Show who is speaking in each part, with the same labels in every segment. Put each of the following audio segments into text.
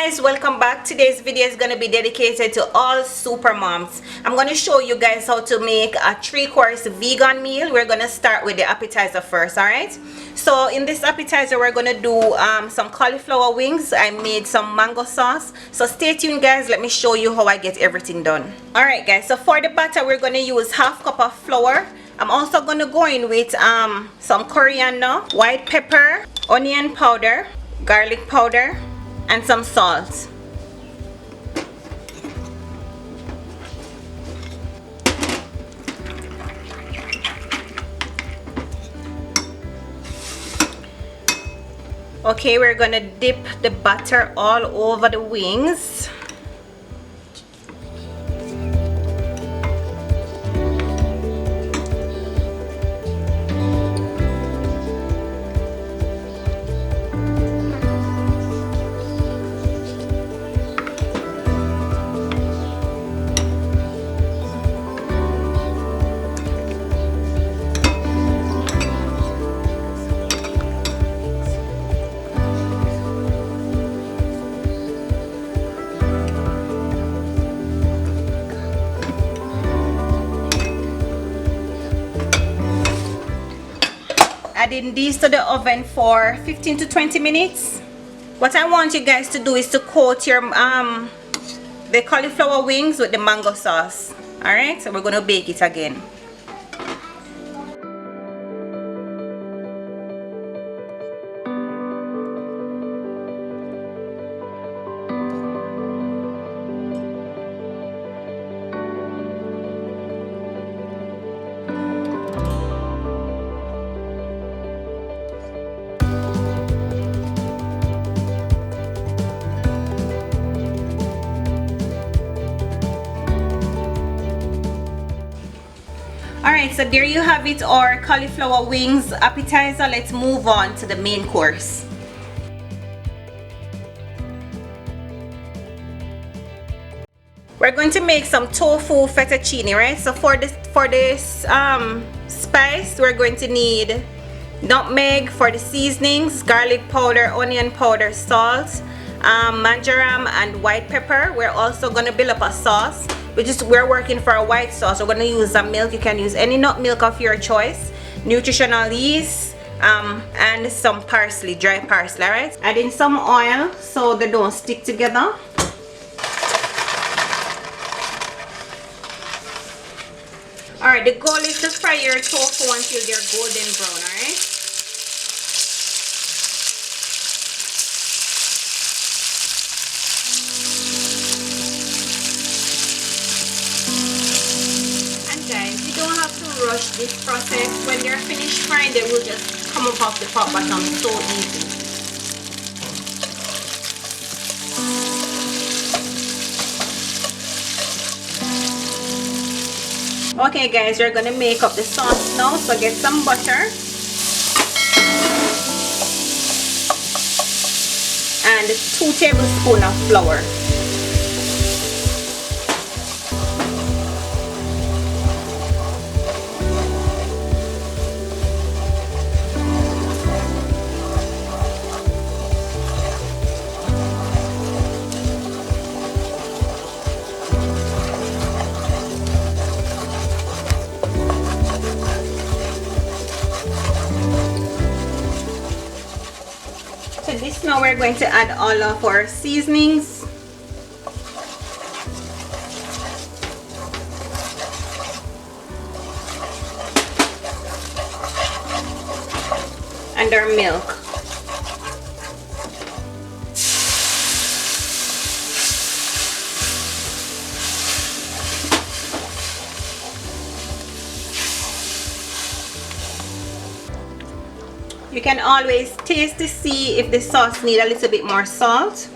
Speaker 1: guys, welcome back. Today's video is going to be dedicated to all super moms. I'm going to show you guys how to make a 3-course vegan meal. We're going to start with the appetizer first, all right? So in this appetizer, we're going to do some cauliflower wings. I made some mango sauce. So stay tuned, guys. Let me show you how I get everything done. All right, guys. So for the batter, we're going to use 1/2 cup of flour. I'm also going to go in with some coriander, white pepper, onion powder, garlic powder, and some salt. Okay, we're gonna dip the butter all over the wings. Adding these to the oven for 15 to 20 minutes. What I want you guys to do is to coat your the cauliflower wings with the mango sauce. All right, so we're going to bake it again. Alright, so there you have it, our cauliflower wings appetizer. Let's move on to the main course. We're going to make some tofu fettuccine, right? So for this spice, we're going to need nutmeg for the seasonings, garlic powder, onion powder, salt, marjoram, and white pepper. We're also going to build up a sauce. We're working for a white sauce. We're going to use some milk. You can use any nut milk of your choice, nutritional yeast, and some parsley, dry parsley. All right, adding some oil so they don't stick together. All right, the goal is to fry your tofu until they're golden brown. All right. Rush this process. When they're finished frying, they will just come up off the pot bottom so easy. Okay guys, we're gonna make up the sauce now. So get some butter and 2 tablespoons of flour. Now we're going to add all of our seasonings. And our milk. You can always taste to see if the sauce needs a little bit more salt.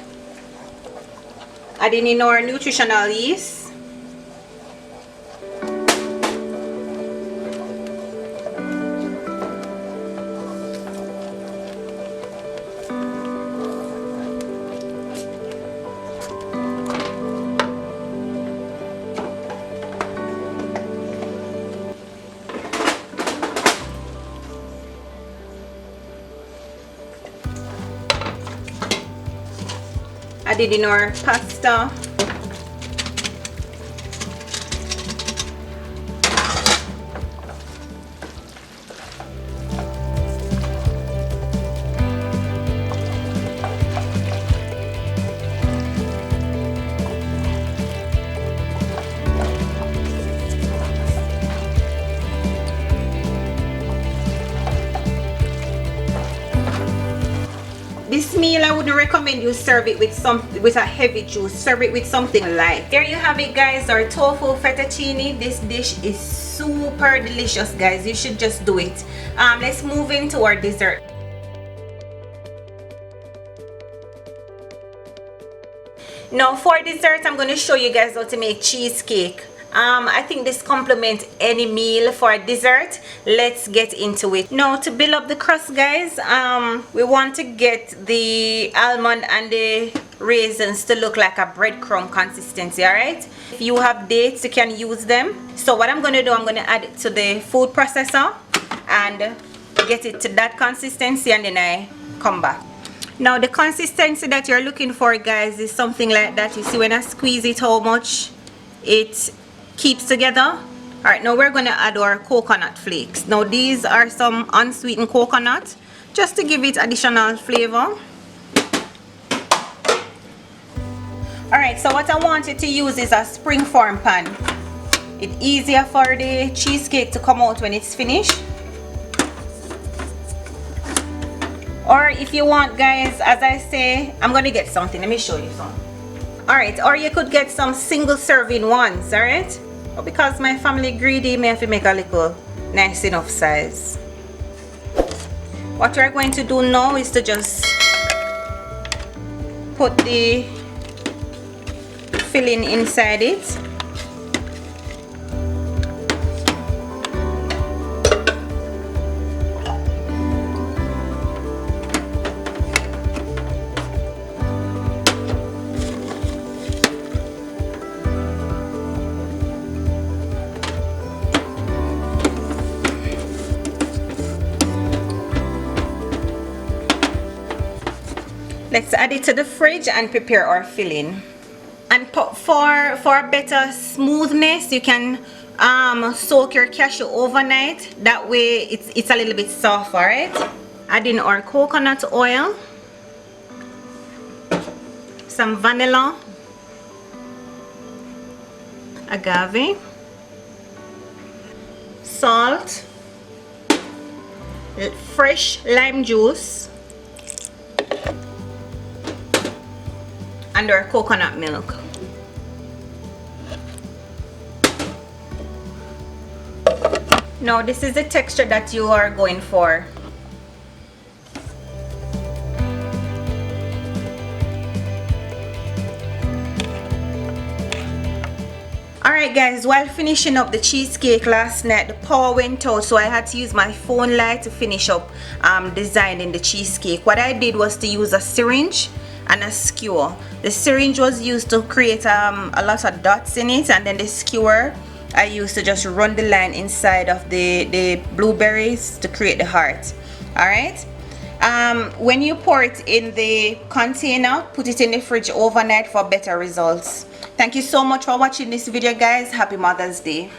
Speaker 1: Adding in our nutritional yeast. add it in our pasta. This meal, I wouldn't recommend you serve it with a heavy juice. Serve it with something light. There you have it, guys, our tofu fettuccine. This dish is super delicious, guys. You should just do it. Let's move into our dessert. Now for dessert, I'm going to show you guys how to make cheesecake. I think this complements any meal for dessert. Let's get into it. Now to build up the crust, guys, we want to get the almond and the raisins to look like a breadcrumb consistency. All right, if you have dates, you can use them. So what I'm going to do, I'm going to add it to the food processor and get it to that consistency, and then I come back. Now the consistency that you're looking for, guys, is something like that. You see when I squeeze it, how much it keeps together. All right, now we're going to add our coconut flakes. Now these are some unsweetened coconut, just to give it additional flavor. All right, so what I wanted to use is a springform pan. It's easier for the cheesecake to come out when it's finished. Or if you want, guys, as I say, I'm going to get something. Let me show you some. All right, or you could get some single serving ones. All right, but because my family greedy, may have to make a little nice enough size. What we're going to do now is to just put the filling inside it. Let's add it to the fridge and prepare our filling. And for better smoothness, you can soak your cashew overnight. That way it's a little bit soft. All right, add in our coconut oil, some vanilla, agave, salt, fresh lime juice, and our coconut milk. Now this is the texture that you are going for. Alright guys, while finishing up the cheesecake last night, the power went out, so I had to use my phone light to finish up designing the cheesecake. What I did was to use a syringe and a skewer. The syringe was used to create a lot of dots in it, and then the skewer I used to just run the line inside of the blueberries to create the heart. Alright, when you pour it in the container, put it in the fridge overnight for better results. Thank you so much for watching this video, guys. Happy Mother's Day.